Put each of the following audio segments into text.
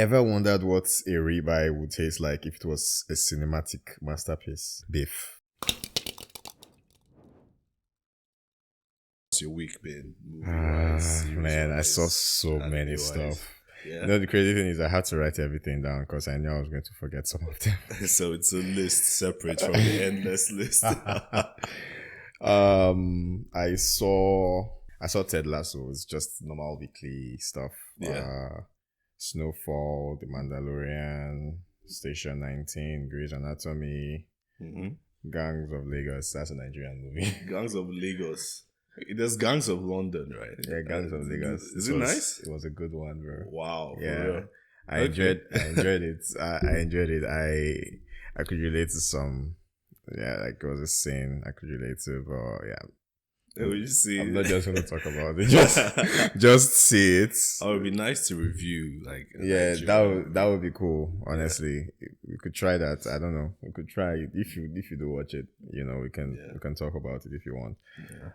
Ever wondered what a ribeye would taste like if it was a cinematic masterpiece? Beef. What's your week been? Movie-wise, Man, I series-wise, saw so many anime-wise? stuff. Yeah. You know, the crazy thing is I had to write everything down because I knew I was going to forget some of them. So it's a list separate from the endless list. I saw Ted Lasso. It's just normal weekly stuff. Yeah. Snowfall, The Mandalorian, Station 19, Grey's Anatomy, Gangs of Lagos. That's a Nigerian movie. Gangs of Lagos. There's Gangs of London, right? Yeah, Gangs of Lagos. Is it nice? It was a good one, bro. Wow. Yeah. For real? I enjoyed it. I enjoyed it. I could relate to some. Yeah, like it was a scene I could relate to, but yeah. You see, I'm not just going to talk about it. Just see it. Oh, it'd be nice to review, like. Yeah, that would be cool. Honestly, we could try that. I don't know. We could try it if you do watch it. You know, we can talk about it if you want. Yeah.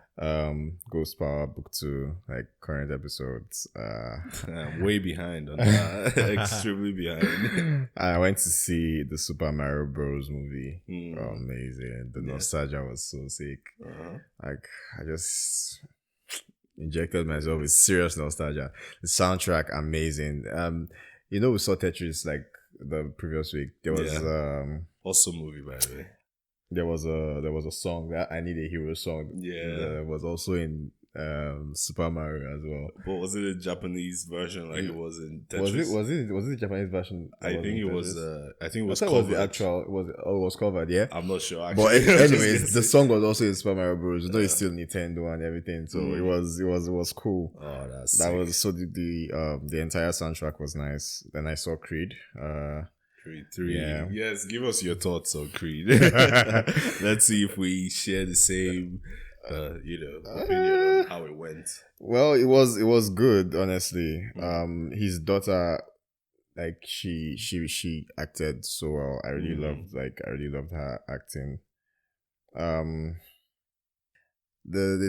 Ghost Power Book 2, like current episodes. I'm way behind on that. Extremely behind. I went to see the Super Mario Bros. Movie. Amazing. The nostalgia was so sick. Like I just injected myself with serious nostalgia. The soundtrack amazing. You know, we saw Tetris like the previous week. There was awesome movie, by the way. There was a song that I Need a Hero song. Yeah, was also in Super Mario as well. But was it a Japanese version like it was in Tetris? Was it the Japanese version? I think it was. I think it was. I thought it was the actual. It was covered. Yeah, I'm not sure. Actually. But anyways, the song was also in Super Mario Bros. You know, it's still Nintendo and everything, so it was cool. Oh, that's that sick. was so the entire soundtrack was nice. Then I saw Creed. Creed 3. Yeah. Yes, give us your thoughts on Creed. Let's see if we share the same, opinion on how it went. Well, it was good, honestly. His daughter, like she acted so well. I really loved her acting. The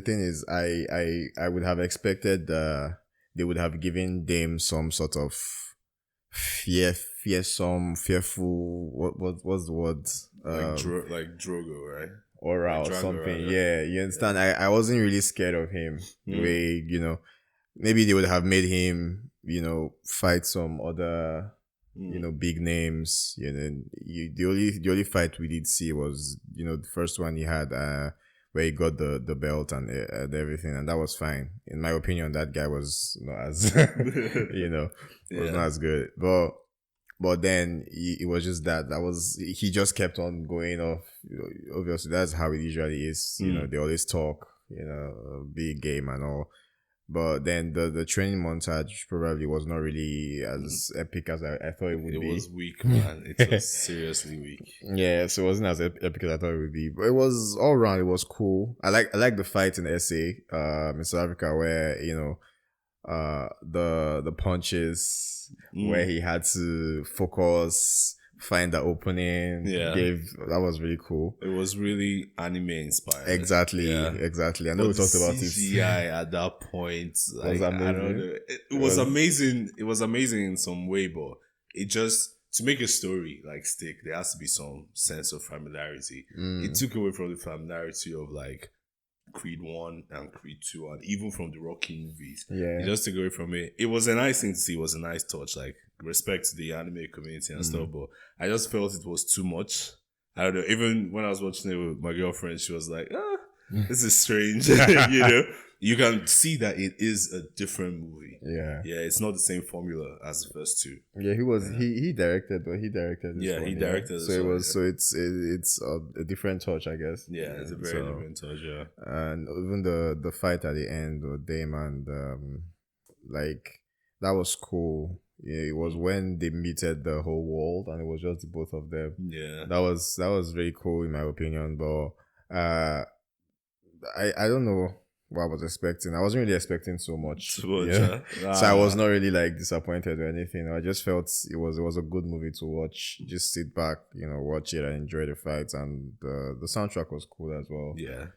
thing is, I would have expected they would have given Dame some sort of fearful. What's the word? Like Drogo, right? Aura or something. Right? Yeah, you understand. I wasn't really scared of him. The way, maybe they would have made him, fight some other, big names. The only fight we did see was, the first one he had, where he got the belt and everything, and that was fine. In my opinion, that guy was not as, was not as good. But then it was just he just kept on going off. Obviously, that's how it usually is. They always talk, big game and all. But then the training montage probably was not really as epic as I thought it would be. It was weak, man. It was seriously weak. Yeah, so it wasn't as epic as I thought it would be. But it was all around. It was cool. I like the fight in the SA, in South Africa, where the punches where he had to focus, find the opening. Yeah, that was really cool. It was really anime inspired. Exactly. I know we talked about it. CGI at that point was amazing. I don't know. It was amazing. It was amazing in some way, but it just, to make a story like stick, there has to be some sense of familiarity. It took away from the familiarity of like Creed 1 and Creed 2 and even from the Rocky movies. Yeah. It just took away from it. It was a nice thing to see. It was a nice touch. Like, respect to the anime community and stuff, but I just felt it was too much. I don't know. Even when I was watching it with my girlfriend, she was like, this is strange. You can see that it is a different movie. Yeah. Yeah, it's not the same formula as the first two. Yeah, he directed, but he directed this one. He directed so it was so it's a different touch, I guess. Yeah, it's a very different touch, yeah. And even the fight at the end with Dame and that was cool. Yeah, it was when they meted the whole world and it was just the both of them. Yeah. That was very cool in my opinion, but I don't know what I was expecting. I wasn't really expecting so much. Yeah. So I was not really disappointed or anything. I just felt it was a good movie to watch. Just sit back, watch it and enjoy the fights, and the soundtrack was cool as well. Yeah.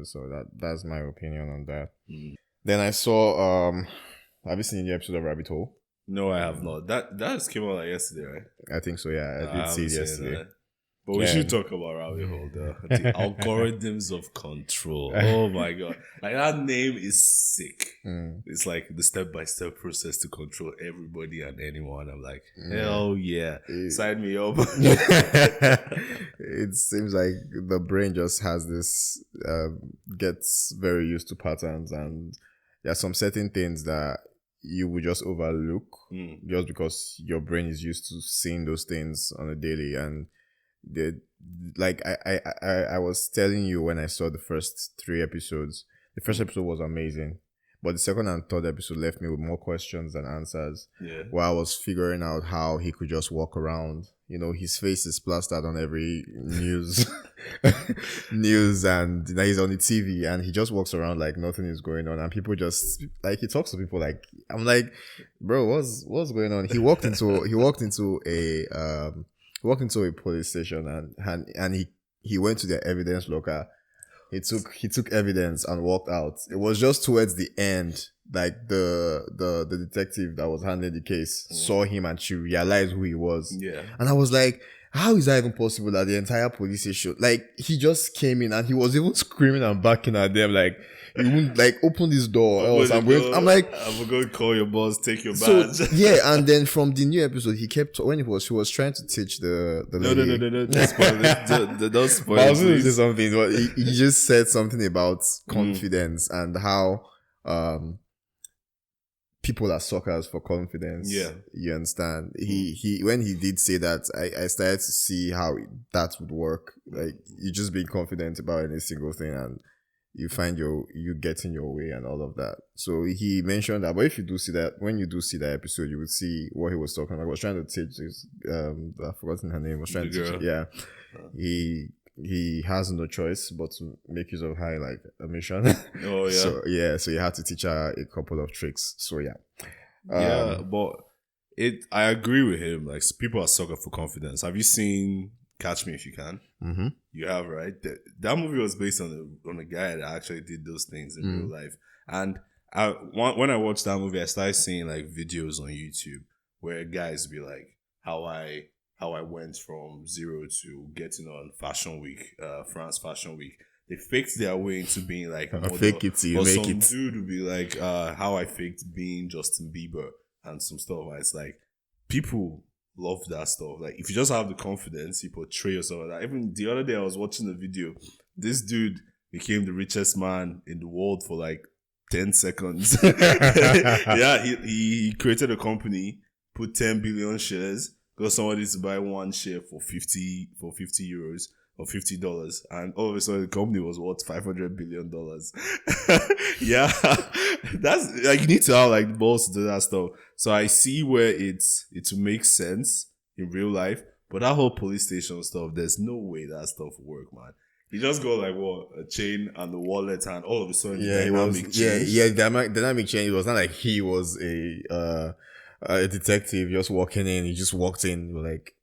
So that's my opinion on that. Then I saw have you seen the episode of Rabbit Hole? No, I have not. That just came out like yesterday, right? I think so. Yeah, I did see it yesterday. That. But we should talk about Rabbit Hole, the algorithms of control. Oh my god. Like, that name is sick. It's like the step-by-step process to control everybody and anyone. I'm like, hell yeah. Sign me up. It seems like the brain just has this, gets very used to patterns, and there are some certain things that you would just overlook just because your brain is used to seeing those things on a daily. And like I was telling you when I saw the first 3 episodes, the first episode was amazing, but the second and third episode left me with more questions than answers. Yeah. While I was figuring out how he could just walk around. You know, his face is plastered on every news, and he's on the TV, and he just walks around like nothing is going on, and people just like, he talks to people like, I'm like, bro, what's going on? He walked into a police station, and he went to their evidence locker. He took evidence and walked out. It was just towards the end, like the detective that was handling the case saw him, and she realized who he was. Yeah. And I was like, how is that even possible that the entire police station, like, he just came in and he was even screaming and backing at them, like, you wouldn't like open this door else. I'm like, I'm going to call your boss, take your badge. Yeah, and then from the new episode, he kept, when he was trying to teach the lady. No, don't spoil it. Don't spoil it. I was going to say something, but he just said something about confidence and how people are suckers for confidence. Yeah, you understand. He when he did say that, I started to see how that would work. Like, you just being confident about any single thing, and you find you getting your way and all of that. So he mentioned that. But if you do see that, when you do see that episode, you would see what he was talking about. I was trying to teach his I've forgotten her name. I was trying to teach, yeah. He has no choice but to make use of high, like, a mission. Oh yeah. So you had to teach her a couple of tricks. So yeah. But I agree with him. Like, people are sucker for confidence. Have you seen Catch Me If You Can? Mm-hmm. You have, right? That movie was based on a guy that actually did those things in real life. And when I watched that movie, I started seeing like videos on YouTube where guys be like, how I went from zero to getting on Fashion Week, France Fashion Week. They faked their way into being like a model. Fake it till you make it. Some dude would be like, how I faked being Justin Bieber and some stuff. It's like, people love that stuff. Like, if you just have the confidence, you portray yourself like that. Even the other day, I was watching a video. This dude became the richest man in the world for like 10 seconds. Yeah, he created a company, put 10 billion shares, got somebody to buy one share for 50 euros or $50, and all of a sudden the company was worth $500 billion. Yeah, that's like, you need to have like balls to do that stuff. So I see where it makes sense in real life, but that whole police station stuff, there's no way that stuff will work, man. You just got like a chain and the wallet, and all of a sudden dynamic change. Dynamic change. It was not like he was a detective just walking in. He just walked in, like,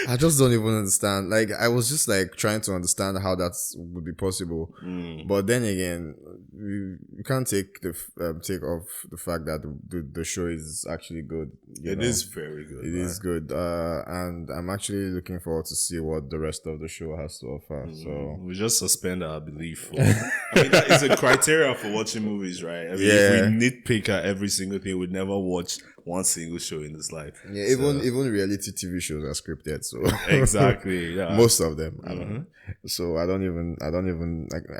I just don't even understand. Like, I was just like trying to understand how that would be possible. But then again, you can't take off the fact that the show is actually good. It is very good. It is good. And I'm actually looking forward to see what the rest of the show has to offer. So we just suspend our belief. I mean, that is a criteria for watching movies, right? I mean, if we nitpick at every single thing, we'd never watch one single show in this life. Yeah, even reality TV shows are scripted, so exactly. Yeah. Most of them. I don't know. So I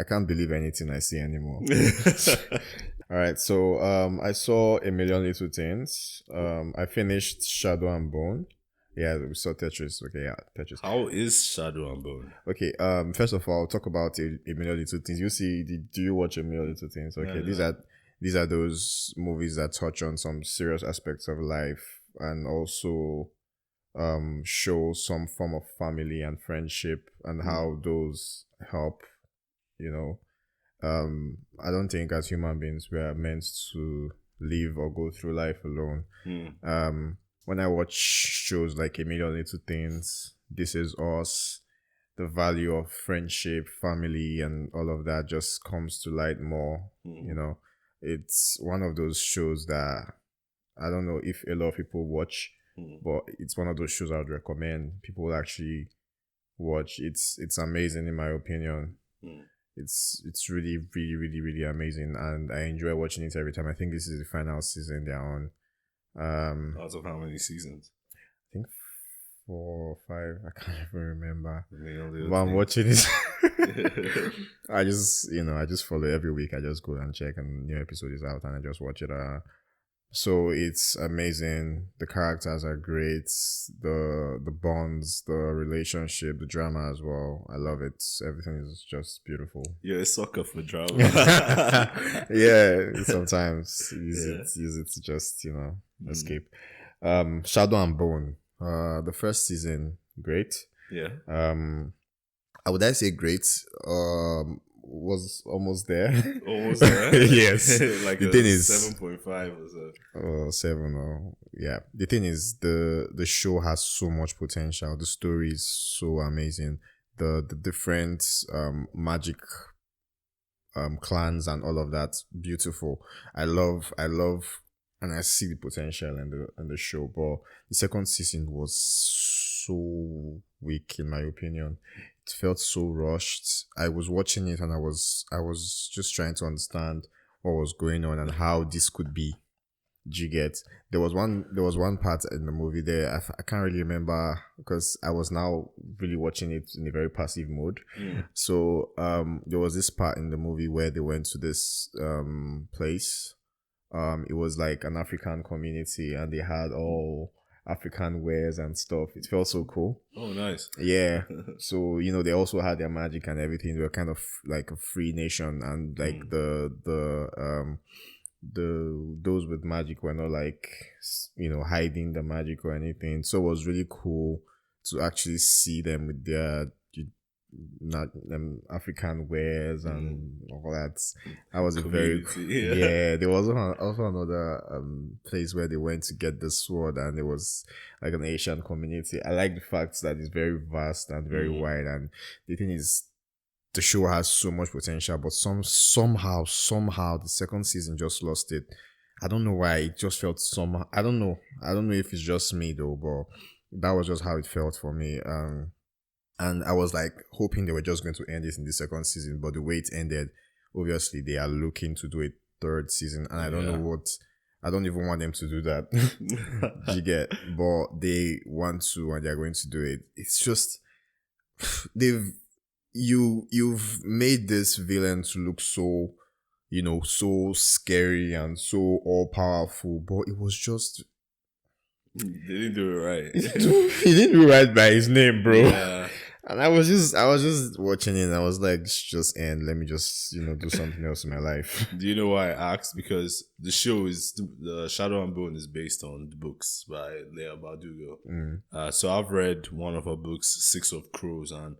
can't believe anything I see anymore. All right, so I saw A Million Little Things. I finished Shadow and Bone. Yeah, we saw Tetris. Okay, yeah, Tetris. How is Shadow and Bone? Okay, first of all, I'll talk about A Million Little Things. Do you watch A Million Little Things? Okay, yeah. These are those movies that touch on some serious aspects of life and also show some form of family and friendship and how those help, you know. I don't think as human beings we are meant to live or go through life alone. When I watch shows like A Million Little Things, This Is Us, the value of friendship, family, and all of that just comes to light more. You know, it's one of those shows that I don't know if a lot of people watch, but it's one of those shows I would recommend people actually watch. It's amazing in my opinion. It's really, really, really, really amazing, and I enjoy watching it every time. I think this is the final season they're on. Out of how many seasons? I think 4 or 5. I can't even remember. But I'm watching it. I just follow every week. I just go and check, and new episode is out, and I just watch it. So it's amazing. The characters are great. The bonds, the relationship, the drama as well. I love it. Everything is just beautiful. You're a sucker for drama. Yeah, sometimes use it to just escape. Shadow and Bone. The first season, great. Yeah. I would say great. Was almost there. Almost there. Yes. Like the thing is 7.5 or so. 7 or yeah. The thing is the show has so much potential. The story is so amazing. The different magic clans and all of that, beautiful. I love and I see the potential in the show, but the second season was so weak in my opinion. It felt so rushed. I was watching it and I was just trying to understand what was going on and how this could be. Do you get? There was one part in the movie there. I can't really remember because I was now really watching it in a very passive mode. So there was this part in the movie where they went to this place. It was like an African community and they had all African wares and stuff. It felt so cool. Oh, nice. Yeah. So, they also had their magic and everything. They were kind of like a free nation, and like those with magic were not like, hiding the magic or anything. So it was really cool to actually see them with their not African wares and all that. That was there was also another place where they went to get the sword, and it was like an Asian community. I like the fact that it's very vast and very wide, and the thing is the show has so much potential, but somehow the second season just lost it. I don't know why. It just felt somehow. I don't know if it's just me though, but that was just how it felt for me. And I was like hoping they were just going to end this in the second season, but the way it ended, obviously they are looking to do a third season, and I don't know what. I don't even want them to do that. You get? But they want to, and they're going to do it. It's just you've made this villain to look so, so scary and so all powerful, but it was just. They didn't do it right. He didn't do it right by his name, bro. Yeah. And I was just watching it and I was like, just end. Let me just, do something else in my life. Do you know why I asked? Because the show the Shadow and Bone is based on the books by Leah Bardugo. So I've read one of her books, Six of Crows, and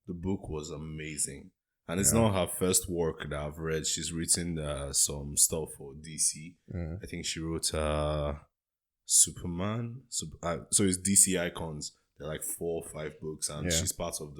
the book was amazing. And it's not her first work that I've read. She's written some stuff for DC. I think she wrote Superman. So it's DC Icons. They're like 4 or 5 books, and she's part of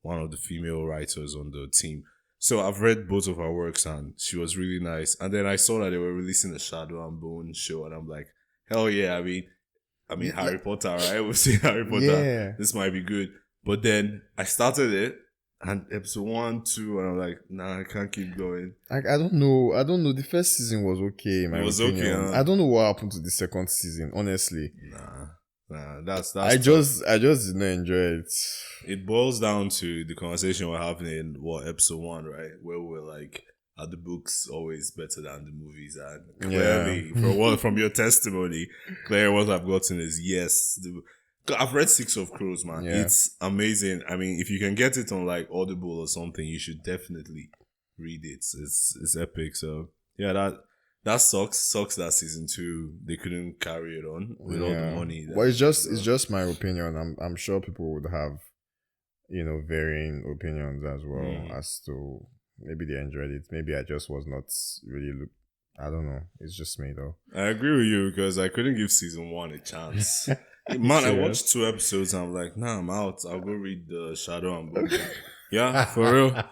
one of the female writers on the team. So I've read both of her works, and she was really nice. And then I saw that they were releasing the Shadow and Bone show, and I'm like, hell yeah! I mean Harry Potter, right? We've seen Harry Potter. Yeah. This might be good. But then I started it, and episode 1, 2, and I'm like, nah, I can't keep going. I don't know. The first season was okay. It was opinion. Okay. Huh? I don't know what happened to the second season. Honestly, Nah, that's I just did not enjoy it. It boils down to the conversation we're having in episode 1, right? Where we're like, are the books always better than the movies? And clearly, from your testimony, clearly what I've gotten is yes. I've read Six of Crows, man. Yeah. It's amazing. I mean, if you can get it on like Audible or something, you should definitely read it. It's epic. So yeah, that sucks that season 2 they couldn't carry it on with all the money. Well, it's just my opinion. I'm sure people would have, varying opinions as well as to maybe they enjoyed it. Maybe I just was not really. I don't know. It's just me though. I agree with you because I couldn't give season 1 a chance. Man, I watched 2 episodes and I'm like, nah, I'm out. I'll go read the Shadow and Bone. Yeah, for real.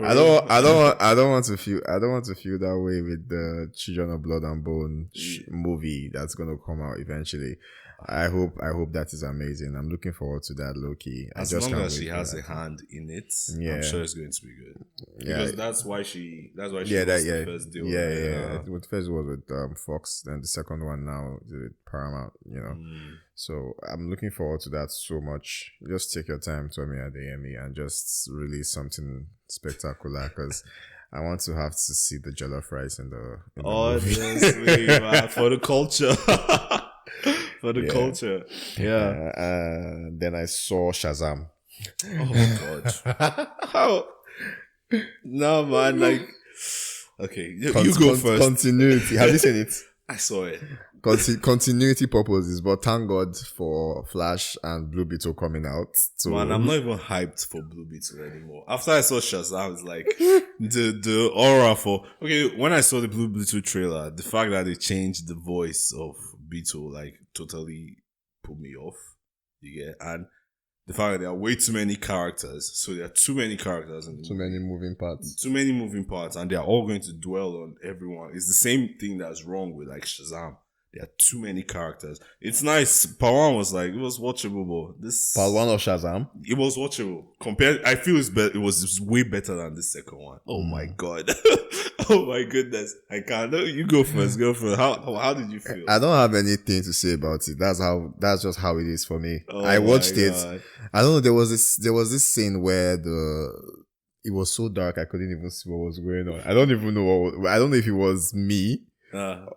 I don't want to feel that way with the Children of Blood and Bone movie that's gonna come out eventually. I hope that is amazing. I'm looking forward to that, low-key. As long as she has a hand in it, I'm sure it's going to be good. Because that's why she lost the first deal. The first was with Fox, then the second one now with Paramount, So I'm looking forward to that so much. Just take your time, Tommy Adeyemi, and just release something spectacular, because I want to have to see the jollof rice in the movie. Honestly, man, for the culture. For the culture. Yeah. Then I saw Shazam. Oh, God. How? No, man. Like, okay. You go first. Continuity. Have you seen it? I saw it. Continuity purposes, but thank God for Flash and Blue Beetle coming out. So, man, I'm not even hyped for Blue Beetle anymore. After I saw Shazam, it's like the aura for... Okay, when I saw the Blue Beetle trailer, the fact that they changed the voice of Beetle like totally put me off. You get? And the fact that there are way too many characters, so there are too many characters and too many moving parts, and they are all going to dwell on everyone. It's the same thing that's wrong with like Shazam. There are too many characters. It's nice. Part 1 was like, it was watchable, but this... Part 1 of Shazam? It was watchable. I feel it was way better than the second one. Oh my God. Oh my goodness. I can't. You go first. How did you feel? I don't have anything to say about it. That's just how it is for me. Oh, I watched it. I don't know, there was this scene where it was so dark I couldn't even see what was going on. I don't even know I don't know if it was me.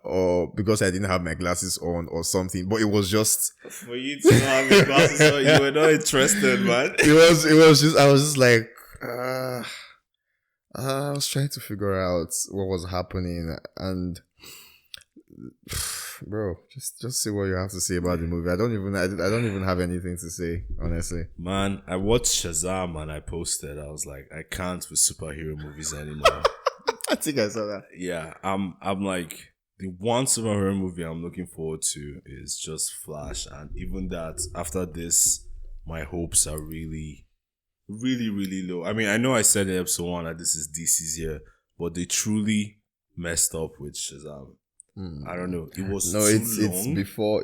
Or because I didn't have my glasses on or something, but it was just for you to not have your glasses on. You were not interested, man. It was just I was just like I was trying to figure out what was happening, and bro, just say what you have to say about the movie. I don't even have anything to say, honestly. Man, I watched Shazam and I posted. I was like, I can't with superhero movies anymore. I think I saw that. Yeah, I'm like, the one superhero movie I'm looking forward to is just Flash, and even that, after this, my hopes are really, really, really low. I mean, I know I said in episode 1 that this is DC's year, but they truly messed up with Shazam. I don't know. It was it's before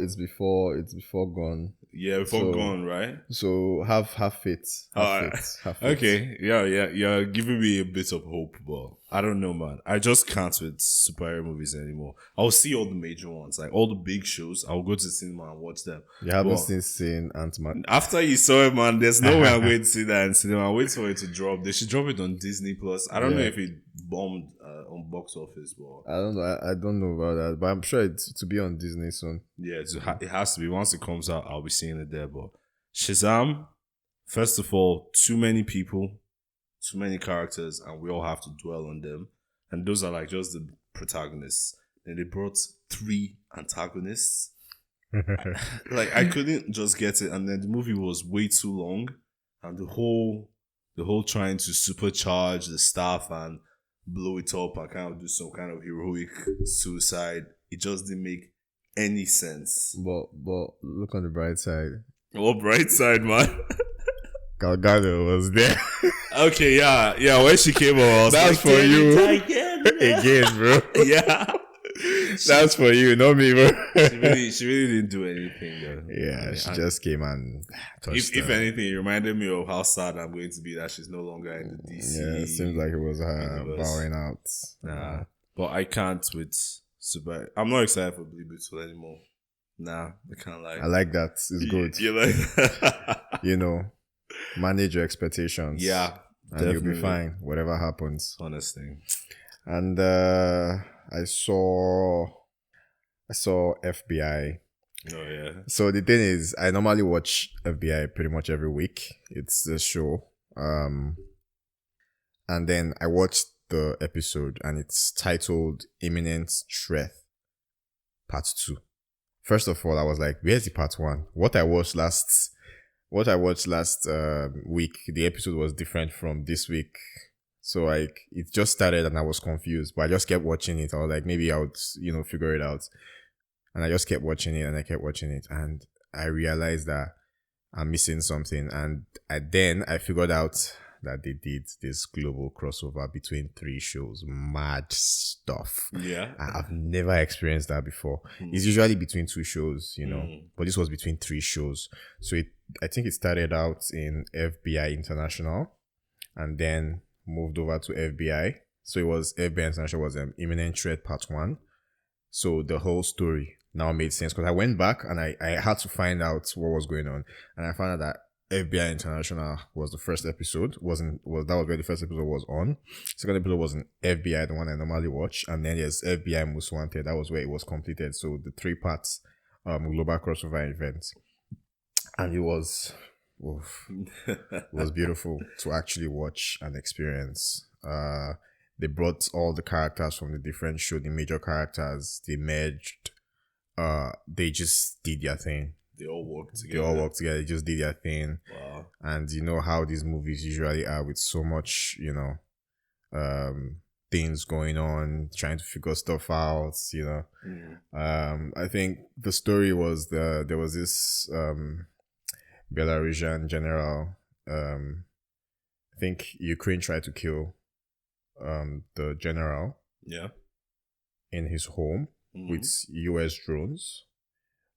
Gone. Yeah, before Gone, right? So have faith. Have faith. Okay, yeah. You're giving me a bit of hope, but I don't know, man. I just can't with superhero movies anymore. I'll see all the major ones, like all the big shows. I'll go to the cinema and watch them. You haven't seen Ant-Man? After you saw it, man, there's no way I'm going to see that in cinema. I'll wait for it to drop. They should drop it on Disney Plus. I don't know if it bombed on box office, but I don't know. I don't know about that, but I'm sure it's to be on Disney soon. Yeah, it has to be. Once it comes out, I'll be seeing it there. But Shazam, first of all, too many people, too many characters, and we all have to dwell on them. And those are like just the protagonists. Then they brought 3 antagonists. Like, I couldn't just get it. And then the movie was way too long, and the whole trying to supercharge the staff and blow it up and kind of do some kind of heroic suicide, it just didn't make any sense. But look on the bright side. What bright side, man? Gal Gadot was there. Okay, yeah. When she came over, that's like, for you again, bro. Yeah. That's for you, not me, bro. She really didn't do anything, though. Yeah, she just came and touched if anything, it reminded me of how sad I'm going to be that she's no longer in the DC. Yeah, it seems like it was her bowing out. Nah, but I can't with super. I'm not excited for Blue Beetle anymore. Nah, I can't lie. I like that. It's good. You like that? Manage your expectations. Yeah, and definitely. You'll be fine, whatever happens. Honestly. And I saw FBI. Oh yeah. So the thing is, I normally watch FBI pretty much every week. It's a show. And then I watched the episode, and it's titled Imminent Threat Part 2. First of all, I was like, where's the part 1? What I watched last week, the episode was different from this week. So like it just started and I was confused, but I just kept watching it. I was like, maybe I would, figure it out. And I just kept watching it and I realized that I'm missing something. And I figured out that they did this global crossover between 3 shows. Mad stuff. Yeah. I've never experienced that before. It's usually between 2 shows, but this was between 3 shows. So I think it started out in FBI International and then moved over to FBI. So it was FBI International was Imminent Threat Part 1. So the whole story now made sense because I went back and I had to find out what was going on, and I found out that FBI International was the first episode. That was where the first episode was on. Second episode was in FBI, the one I normally watch, and then there's FBI Most Wanted. That was where it was completed. So the 3 parts global crossover event, and it was beautiful to actually watch and experience. They brought all the characters from the different show, the major characters, they merged. They just did their thing. They all worked together. They just did their thing. Wow. And you know how these movies usually are with so much, things going on, trying to figure stuff out, I think the story was there was this Belarusian general. I think Ukraine tried to kill the general in his home with US drones,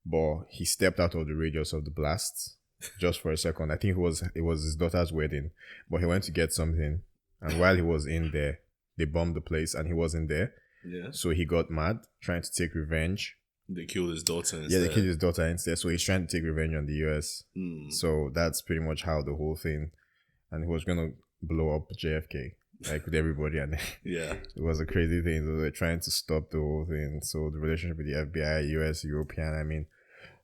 but he stepped out of the radius of the blast just for a second. I think it was his daughter's wedding, but he went to get something, and while he was in there, they bombed the place and he wasn't there. Yeah. So he got mad, trying to take revenge. They killed his daughter instead. Yeah, they killed his daughter instead. So he's trying to take revenge on the US. So that's pretty much how the whole thing, and he was gonna blow up JFK. Like with everybody, and yeah, it was a crazy thing. So they're trying to stop the whole thing. So the relationship with the FBI, US, European, I mean,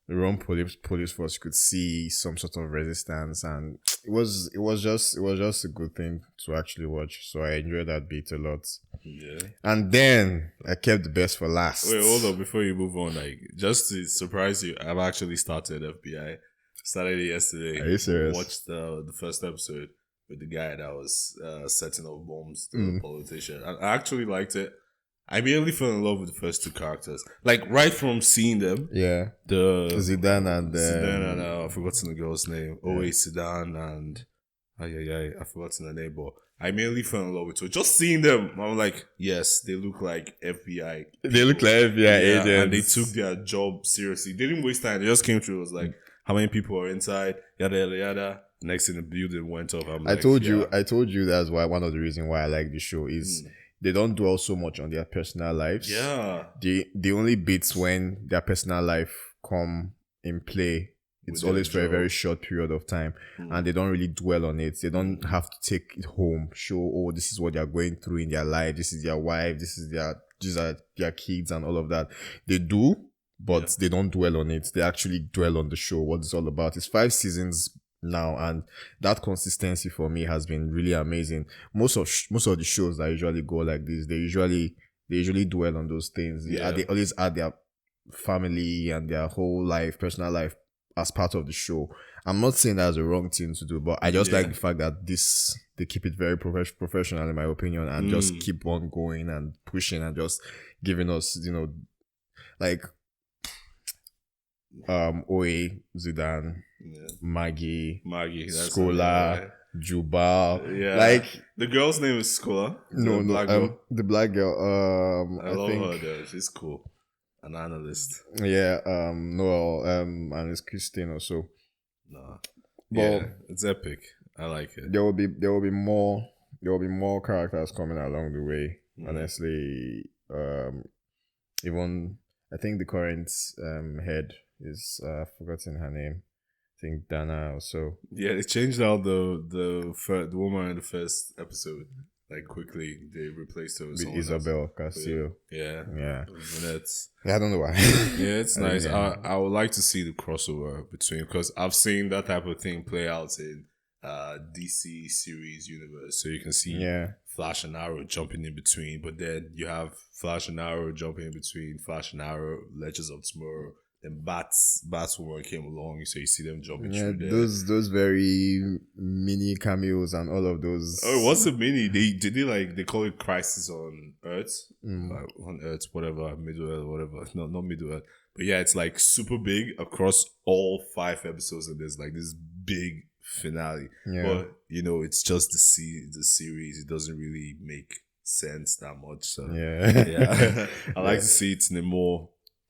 the Rome police force could see some sort of resistance, and it was just a good thing to actually watch. So I enjoyed that bit a lot. Yeah. And then I kept the best for last. Wait, hold on before you move on. Like, just to surprise you, I've actually started FBI. Started it yesterday. Are you serious? Watched the first episode with the guy that was setting off bombs to the politician. I actually liked it. I immediately fell in love with the first 2 characters. Like, right from seeing them. Yeah. The Zidane and I've forgotten the girl's name. Yeah. Zidane and I've forgotten the name, but I immediately fell in love with her. Just seeing them, I'm like, yes, they look like FBI people. They look like FBI agents. And they took their job seriously. They didn't waste time. They just came through. It was like, how many people are inside? Yada, yada, yada. Next thing the building went off. I told you that's why one of the reasons why I like the show is they don't dwell so much on their personal lives. Yeah. The only bits when their personal life come in play, it's always for a very short period of time, and they don't really dwell on it. They don't have to take it home, show, this is what they're going through in their life, this is their wife, these are their kids and all of that. They do, but they don't dwell on it. They actually dwell on the show, what it's all about. It's 5 seasons now, and that consistency for me has been really amazing. Most of the shows that usually go like this, they usually dwell on those things. They always add their family and their whole life, personal life, as part of the show. I'm not saying that's a wrong thing to do, but I just like the fact that they keep it very professional in my opinion, and just keep on going and pushing and just giving us, like Oe, Zidane, Maggie, Scola, Juba. Yeah. Like the girl's name is Scola. The black girl. I love her though. She's cool. An analyst. Yeah, Noel, and it's Christine also. Nah. But it's epic. I like it. There will be more characters coming along the way. Honestly, even I think the current head is forgotten her name. I think Dana or so. Yeah, they changed out the woman in the first episode. Like quickly, they replaced her with Isabel Castillo. Yeah. I don't know why. Yeah, it's nice. I would like to see the crossover between, because I've seen that type of thing play out in DC series universe. So you can see Flash and Arrow jumping in between, but then you have Flash and Arrow jumping in between Flash and Arrow, Legends of Tomorrow. Then Batwoman came along, so you see them jumping through there. Those very mini cameos and all of those. Oh, what's a mini? They call it Crisis on Earth, on Earth, whatever, Middle Earth, whatever. No, not Middle Earth, but yeah, it's like super big across all 5 episodes, and there's like this big finale. Yeah. But it's just the series. It doesn't really make sense that much. So yeah. I like to see it in a more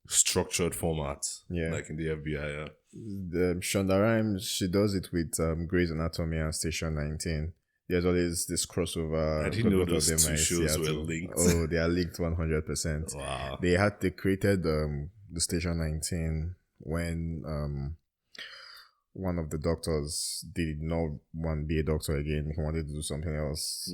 structured format. Yeah. Like in the FBI. Yeah. Shonda Rhimes, she does it with Grey's Anatomy and Station 19. There's always this crossover. I didn't know both of those them two are in shows were Seattle. linked. Oh, they are linked 100%. Wow. They created the Station 19 when one of the doctors did not want to be a doctor again. He wanted to do something else.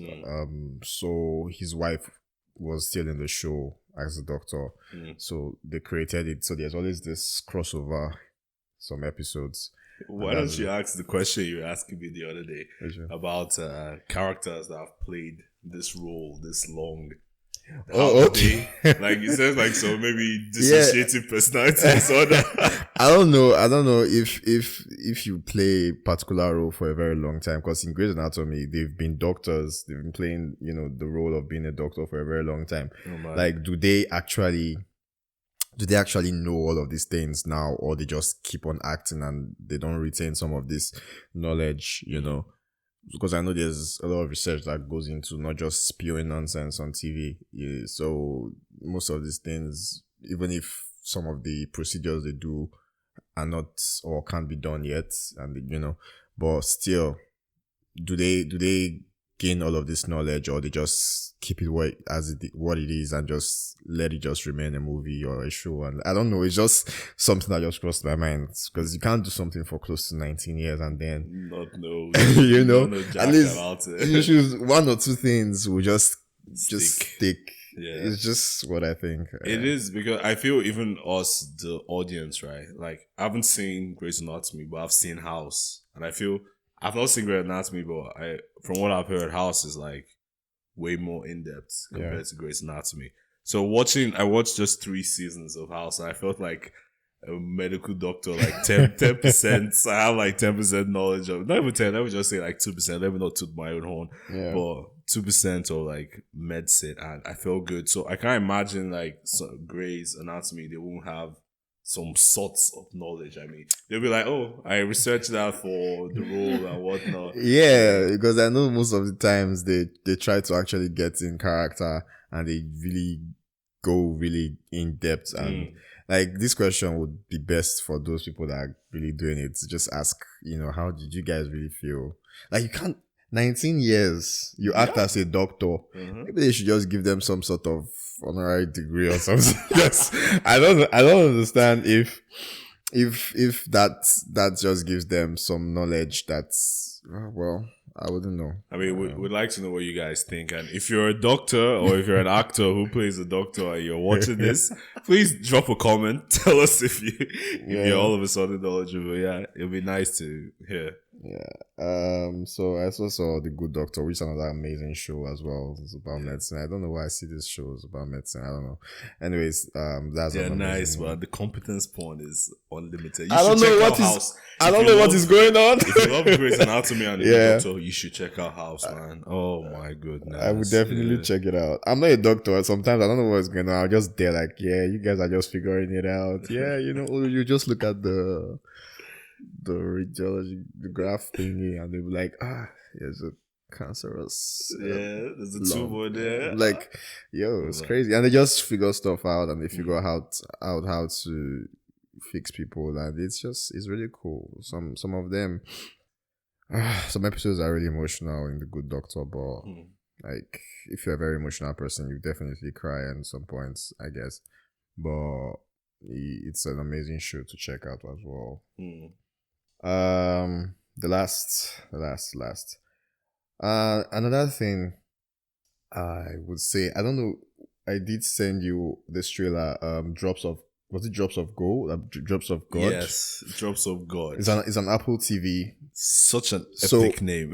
So his wife was still in the show as a doctor. So they created it. So there's always this crossover, some episodes. Why don't you ask the question you were asking me the other day about characters that have played this role this long? Okay. Like you said, like so maybe dissociative personality disorder. I don't know if you play a particular role for a very long time, because in Grey's Anatomy they've been doctors, they've been playing the role of being a doctor for a very long time. Like, do they actually know all of these things now, or they just keep on acting and they don't retain some of this knowledge? Because I know there's a lot of research that goes into not just spewing nonsense on TV. Yeah, so most of these things, even if some of the procedures they do are not or can't be done yet, and but still, do they gain all of this knowledge, or they just keep it what it is and just let it just remain a movie or a show? And I don't know, it's just something that just crossed my mind, because you can't do something for close to 19 years and then not know at least you choose one or two things will just stick. Yeah, it's just what I think. It is, because I feel even us, the audience, right? Like, I haven't seen Grey's Anatomy, but I've seen House, and I feel I've not seen Grey's Anatomy, but from what I've heard, House is like way more in depth compared to Grey's Anatomy. So I watched just 3 seasons of House, and I felt like a medical doctor, like 10%. I have like 10% knowledge of, not even 10. Let me just say like 2%. Let me not toot my own horn, but 2% of like medicine, and I felt good. So I can't imagine like Grey's Anatomy, they won't have some sorts of knowledge. I mean, they'll be like, oh, I researched that for the role and whatnot. Yeah, because I know most of the times they try to actually get in character, and they really go really in depth. And like, this question would be best for those people that are really doing it. Just ask, how did you guys really feel? Like, you can't, 19 years, you act as a doctor. Maybe they should just give them some sort of honorary degree or something. Yes, I don't understand if that just gives them some knowledge that's, well, I wouldn't know. I mean, we'd like to know what you guys think. And if you're a doctor, or if you're an actor who plays a doctor and you're watching this, please drop a comment. Tell us if you're all of a sudden knowledgeable. Yeah, it'll be nice to hear. Yeah. So I also saw The Good Doctor, which is another amazing show as well. It's about medicine. I don't know why I see these shows about medicine. I don't know. Anyways, that's nice, but the competence porn is unlimited. I don't know what is going on. If you love Grey's Anatomy and The Good Doctor, you should check out House, man. Oh my goodness. I would definitely check it out. I'm not a doctor. Sometimes I don't know what's going on. I'm just there like, you guys are just figuring it out. Yeah, you just look at the radiology, the graph thingy, and they'll be like, there's a cancerous there's a tumor there. Like, it's crazy. And they just figure stuff out, and they figure out how to fix people, and it's really cool. Some of them, some episodes are really emotional in The Good Doctor, but like, if you're a very emotional person, you definitely cry at some points, I guess. But it's an amazing show to check out as well. The last. Another thing I would say, I don't know, I did send you this trailer, was it Drops of Gold? Drops of God? Yes, Drops of God. It's an Apple TV. Such an epic name.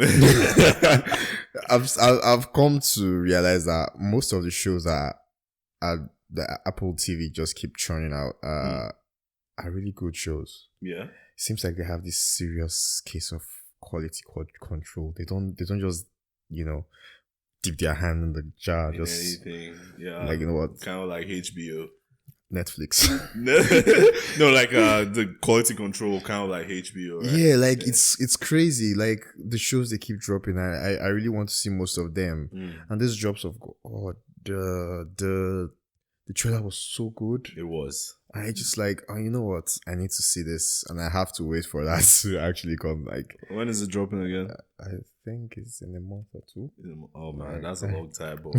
I've come to realize that most of the shows that the Apple TV just keep churning out are really good shows. Yeah. Seems like they have this serious case of quality control. They don't just dip their hand in the jar, just anything. Yeah, like, what, kind of like HBO. Netflix. No, like the quality control, kind of like HBO. Right? Yeah, like it's crazy. Like the shows they keep dropping, I really want to see most of them. And these drops of the trailer was so good. It was. I just like, oh, you know what? I need to see this, and I have to wait for that to actually come. Like, when is it dropping again? I think it's in a month or two. Oh man, that's a long time, but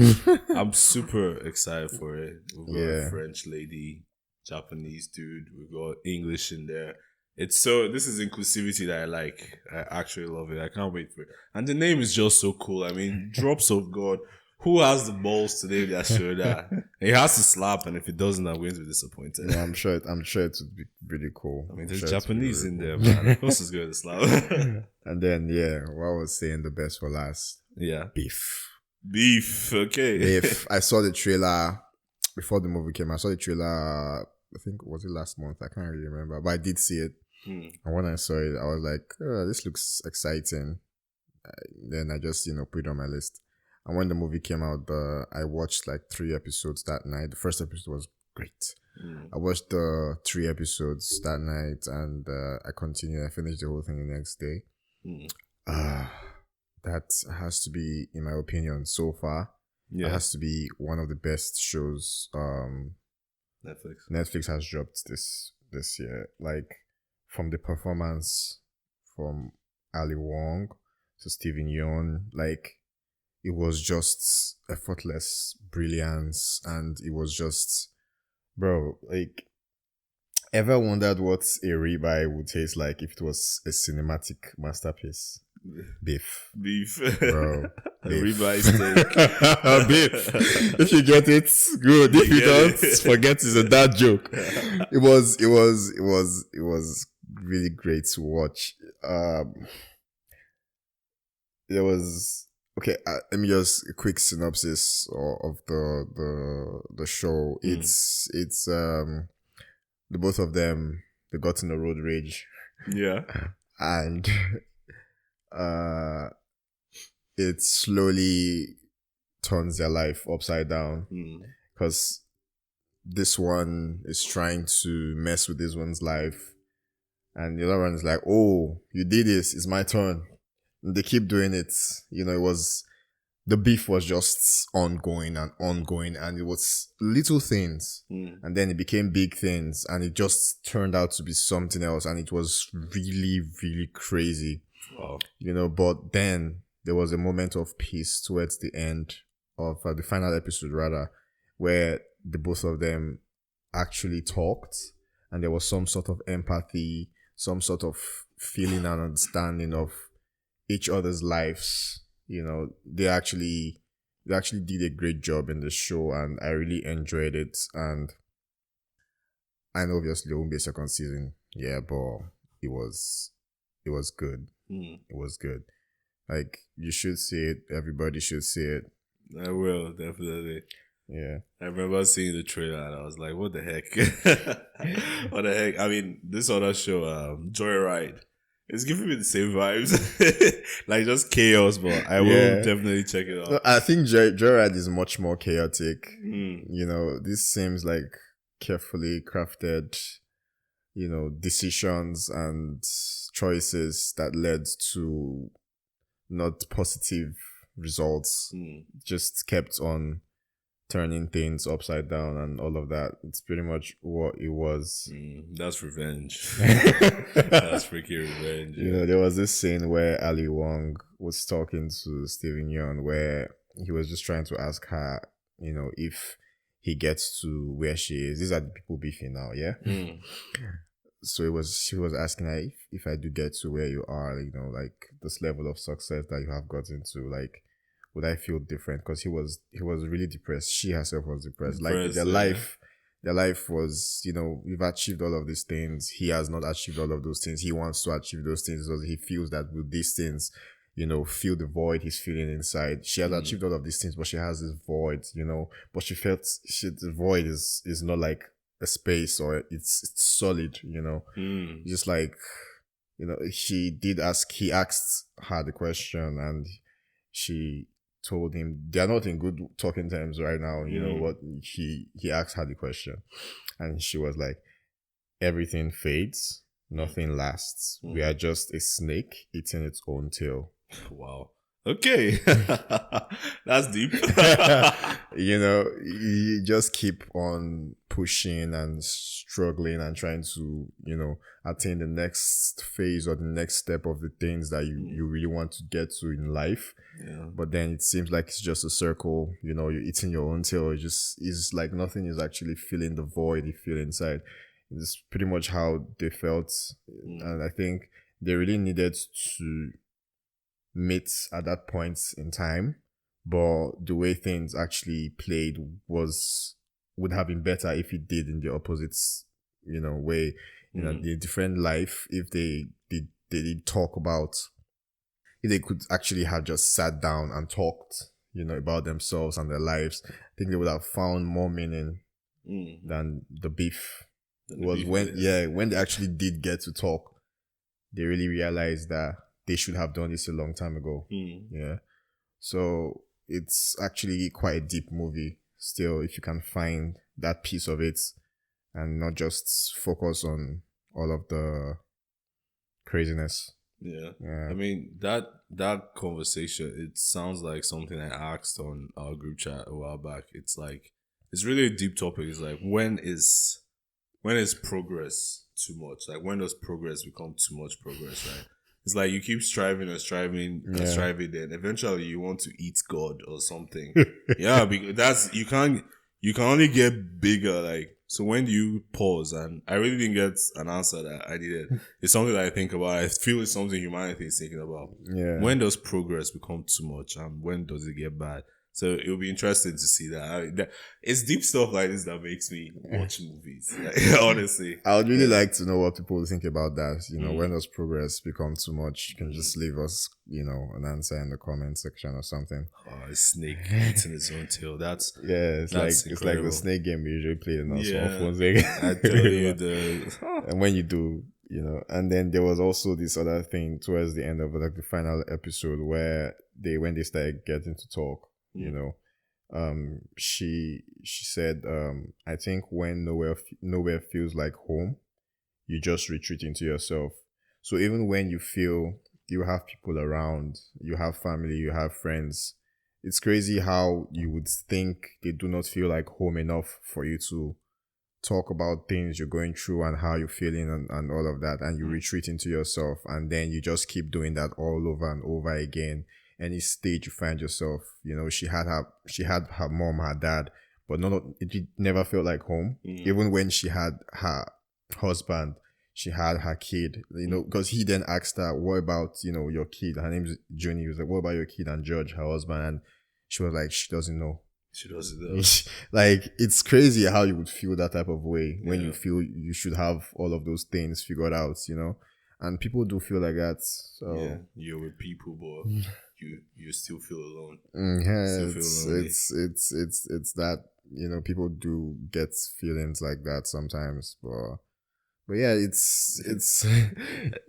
I'm super excited for it. We've got a French lady, Japanese dude. We've got English in there. This is inclusivity that I like. I actually love it. I can't wait for it. And the name is just so cool. I mean, Drops of God. Who has the balls to name that show that? It has to slap, and if it doesn't, I'm going to be disappointed. Yeah, I'm sure it would be really cool. I mean, there's Japanese in there, man. Of course it's going to slap. And then, what I was saying, the best for last. Yeah. Beef. Okay. Beef. I saw the trailer before the movie came. I saw the trailer, I think, was it last month? I can't really remember, but I did see it. And when I saw it, I was like, oh, this looks exciting. Then I just, put it on my list. And when the movie came out, I watched like 3 episodes that night. The first episode was great. I watched the 3 episodes that night, and I continued. I finished the whole thing the next day. That has to be, in my opinion, so far, that has to be one of the best shows Netflix has dropped this year. Like, from the performance from Ali Wong to Steven Yeun, like, it was just effortless brilliance, and it was just, bro, like, ever wondered what a ribeye would taste like if it was a cinematic masterpiece? Beef. Bro. Beef. Ribeye steak. Beef. If you get it, good. If you don't, forget it's a dad joke. It was really great to watch. There was, okay, let me just a quick synopsis of the show. It's the both of them, they got in a road rage. Yeah. And it slowly turns their life upside down, because this one is trying to mess with this one's life, and the other one is like, oh, you did this, it's my turn. And they keep doing it. The beef was just ongoing, and it was little things, and then it became big things, and it just turned out to be something else, and it was really, really crazy. Wow. But then there was a moment of peace towards the end of the final episode, rather, where the both of them actually talked, and there was some sort of empathy, some sort of feeling and understanding of each other's lives. They actually did a great job in the show, and I really enjoyed it. And I know obviously there won't be a second season, but it was good. It was good. Like, you should see it. Everybody should see it. I will, definitely. Yeah. I remember seeing the trailer and I was like, what the heck? What the heck? I mean, this other show, Joyride, it's giving me the same vibes. Like, just chaos, but I will definitely check it out. No, I think Joyride is much more chaotic. This seems like carefully crafted, decisions and choices that led to not positive results. Just kept on turning things upside down and all of that. It's pretty much what it was. That's revenge. That's freaking revenge. There was this scene where Ali Wong was talking to Steven Yeun, where he was just trying to ask her, if he gets to where she is. These are the people beefing now, yeah? So she was asking her, if I do get to where you are, like this level of success that you have gotten to, like, would I feel different? Because he was really depressed. She herself was depressed. Like, their life was, we've achieved all of these things. He has not achieved all of those things. He wants to achieve those things because he feels that with these things, fill the void he's feeling inside. She has achieved all of these things, but she has this void, but she felt the void is not like a space, or it's solid, just like, he asked her the question, and she told him they are not in good talking terms right now. You know what? He asked her the question, and she was like, "Everything fades, nothing lasts. We are just a snake eating its own tail." Wow. Okay. That's deep. You know, you just keep on pushing and struggling and trying to, you know, attain the next phase or the next step of the things that you really want to get to in life. Yeah. But then it seems like it's just a circle, you know, you're eating your own tail. It's like nothing is actually filling the void you feel inside. It's pretty much how they felt. And I think they really needed to meet at that point in time, but the way things actually played would have been better if it did in the opposite, you know, way. You know, the different life, if they did talk about, if they could actually have just sat down and talked, you know, about themselves and their lives, I think they would have found more meaning than the beef. When they actually did get to talk, they really realized that they should have done this a long time ago. Yeah. So it's actually quite a deep movie still, if you can find that piece of it and not just focus on all of the craziness. Yeah. I mean, that conversation, it sounds like something I asked on our group chat a while back. It's like, it's really a deep topic. It's like, when is progress too much? Like, when does progress become too much progress, right? It's like you keep striving and striving and striving, then eventually you want to eat God or something. Yeah, because you can only get bigger. Like, so when do you pause? And I really didn't get an answer that I needed. It's something that I think about. I feel it's something humanity is thinking about. Yeah. When does progress become too much, and when does it get bad? So it'll be interesting to see that. It's deep stuff like this that makes me watch movies. Like, honestly, I would really like to know what people think about that. You know, when does progress become too much? You can just leave us, you know, an answer in the comment section or something. Oh, a snake eating its own tail. That's it's like the snake game we usually play in our smartphones. I tell you and when you do, you know, and then there was also this other thing towards the end of like the final episode where when they started getting to talk. You know, she said, I think when nowhere feels like home, you just retreat into yourself. So even when you feel you have people around, you have family, you have friends, it's crazy how you would think they do not feel like home enough for you to talk about things you're going through and how you're feeling and all of that, and you retreat into yourself, and then you just keep doing that all over and over again. Any stage you find yourself, you know, she had her mom, her dad, but it never felt like home. Even when she had her husband, she had her kid, you know, because he then asked her, what about, you know, your kid? Her name's Junie. He was like, what about your kid? And George, her husband, and she was like, she doesn't know. She doesn't know. Like, it's crazy how you would feel that type of way when you feel you should have all of those things figured out, you know, and people do feel like that. So you're with people, but you still feel alone. It's that, you know, people do get feelings like that sometimes, but yeah, it's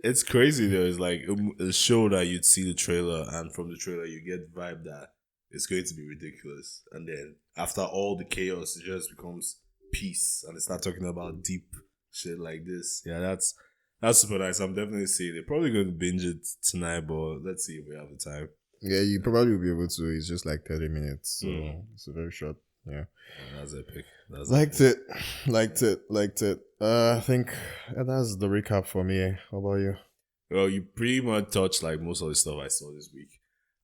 it's crazy though. It's like a show that you'd see the trailer, and from the trailer you get the vibe that it's going to be ridiculous, and then after all the chaos, it just becomes peace, and it's not talking about deep shit like this. Yeah, that's super nice. I'm definitely seeing it. Probably going to binge it tonight, but let's see if we have the time. Yeah, you probably will be able to. It's just like 30 minutes, so it's a very short. Yeah, that's epic. Liked it. I think that's the recap for me. How about you? Well, you pretty much touched like most of the stuff I saw this week.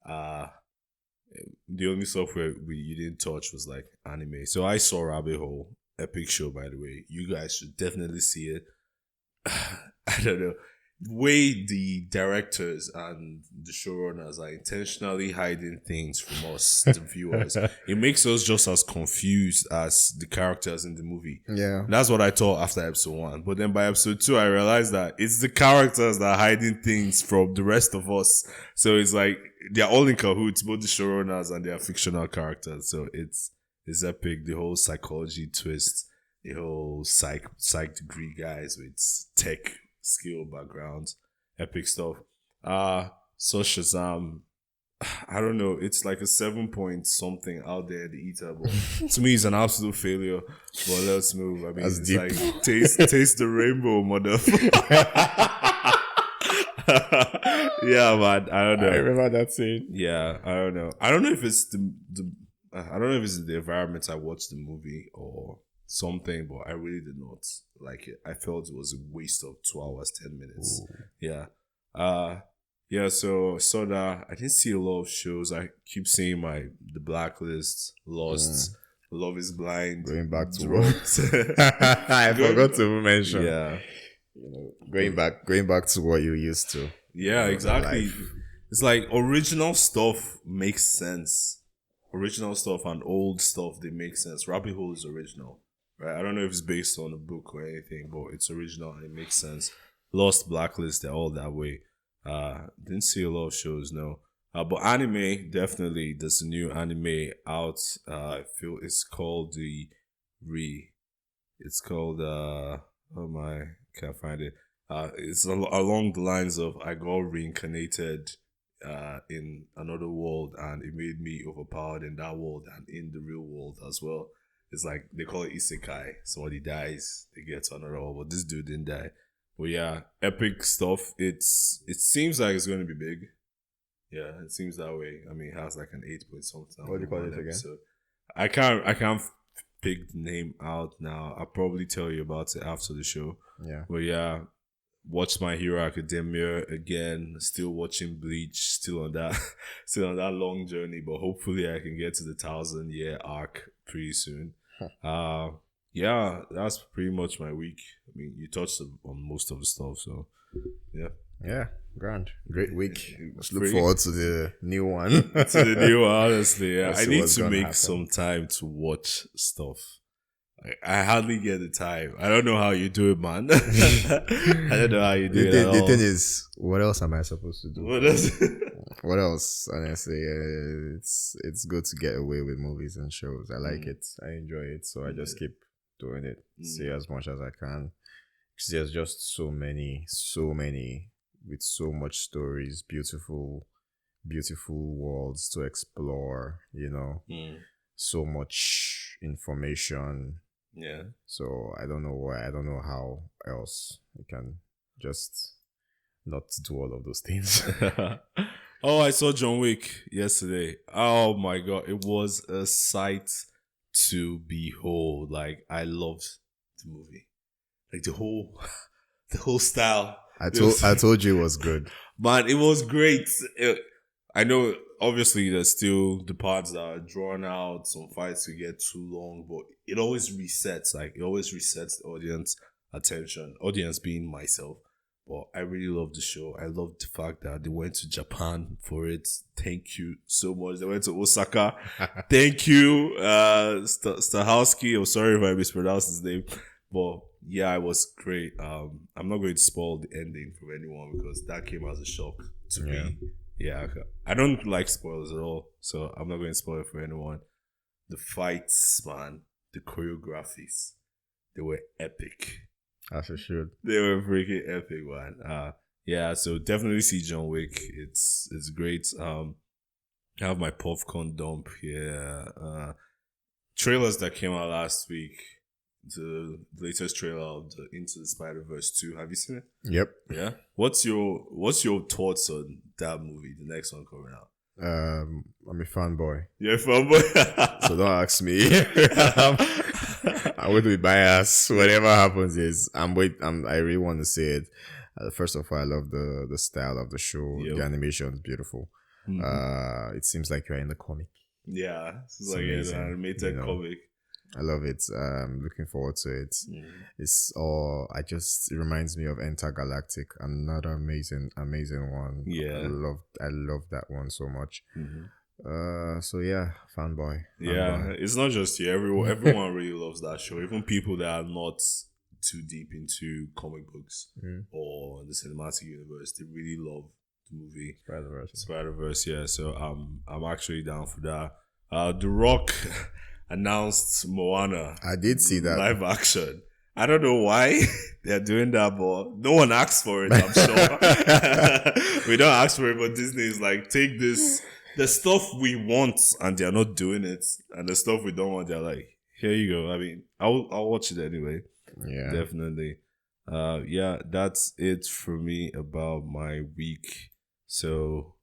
The only software you didn't touch was like anime. So I saw Rabbit Hole, epic show by the way. You guys should definitely see it. I don't know. The way the directors and the showrunners are intentionally hiding things from us, the viewers, it makes us just as confused as the characters in the movie. Yeah. That's what I thought after episode 1. But then by episode 2, I realized that it's the characters that are hiding things from the rest of us. So it's like they're all in cahoots, both the showrunners and their fictional characters. So it's epic. The whole psychology twist, the whole psych degree guys with tech skill backgrounds, epic stuff. So Shazam, I don't know. It's like a 7 point something out there, the eater. But to me, it's an absolute failure. But let's move. I mean, That's it's deep. like taste the rainbow, motherfucker. Yeah, man. I don't know. I remember that scene. Yeah, I don't know. I don't know if it's I don't know if it's the environment I watched the movie or something, but I really did not like it. I felt it was a waste of 2 hours, 10 minutes. Ooh. Yeah. Yeah, so saw that. I didn't see a lot of shows. I keep seeing the Blacklist, Lost, Love is Blind. Going back to Dropped. I forgot to mention. Yeah. Going back to what you used to. Yeah, exactly. It's like original stuff makes sense. Original stuff and old stuff, they make sense. Rabbit Hole is original, right? I don't know if it's based on a book or anything, but it's original and it makes sense. Lost, Blacklist, they're all that way. Didn't see a lot of shows, no. But anime, definitely. There's a new anime out. I feel it's called It's called oh my, can't find it. It's along the lines of I got reincarnated in another world and it made me overpowered in that world and in the real world as well. It's like they call it isekai. Somebody dies, they get to another world, but this dude didn't die. But yeah, epic stuff. It seems like it's going to be big. Yeah, it seems that way. I mean, it has like an 8 point something. What do you call it again? I can't pick the name out now. I'll probably tell you about it after the show. Yeah. But yeah, watched My Hero Academia again. Still watching Bleach. Still on that long journey. But hopefully, I can get to the 1,000-year arc pretty soon. Yeah, that's pretty much my week. I mean, you touched on most of the stuff, so yeah. Yeah, grand. Great week. Just look forward to the new one. To the new one, honestly. Yeah. I need to make happen. some time to watch stuff. I hardly get the time. I don't know how you do it, man. I don't know how you do it at all. The thing is, what else am I supposed to do? What else? Honestly, it's good to get away with movies and shows. I like it. I enjoy it. So I just keep doing it. See as much as I can. Because there's just so many, with so much stories, beautiful worlds to explore, so much information. Yeah. So I don't know how else I can just not do all of those things. Oh, I saw John Wick yesterday. Oh my God. It was a sight to behold. Like, I loved the movie. Like the whole style. I told you it was good. Man, it was great. I know, obviously, there's still the parts that are drawn out. Some fights could get too long, but it always resets. Like, it always resets the audience attention. Audience being myself. But I really love the show. I love the fact that they went to Japan for it. Thank you so much. They went to Osaka. Thank you, Stahelski. I'm sorry if I mispronounced his name. But yeah, it was great. I'm not going to spoil the ending for anyone because that came as a shock to me. Yeah, I don't like spoilers at all, so I'm not going to spoil it for anyone. The fights, man, the choreographies, they were epic. As it should. They were freaking epic, man. Yeah, so definitely see John Wick. It's great. I have my popcorn dump here. Trailers that came out last week. The latest trailer of the Into the Spider-Verse 2. Have you seen it? Yep. Yeah. What's your thoughts on that movie, the next one coming out? I'm a fanboy. You're a fanboy? So don't ask me. I'm going to be biased. Whatever happens is I really want to see it. First of all, I love the style of the show. Yep. The animation is beautiful. Mm-hmm. It seems like you're in the comic. Yeah. It's like an animated comic. I love it. Looking forward to it. It reminds me of Intergalactic, another amazing one. Yeah, I love that one so much. Mm-hmm. So yeah, fanboy. Yeah, it's not just you. Everyone really loves that show. Even people that are not too deep into comic books or the cinematic universe, they really love the movie Spider-Verse. Yeah, so I'm actually down for that. The Rock announced Moana. I did see that. Live action. I don't know why they're doing that, but no one asked for it, I'm sure. We don't ask for it, but Disney is like, take this the stuff we want and they're not doing it, and the stuff we don't want, they're like, here you go. I mean, I'll watch it anyway. Yeah, definitely. Yeah, that's it for me about my week. So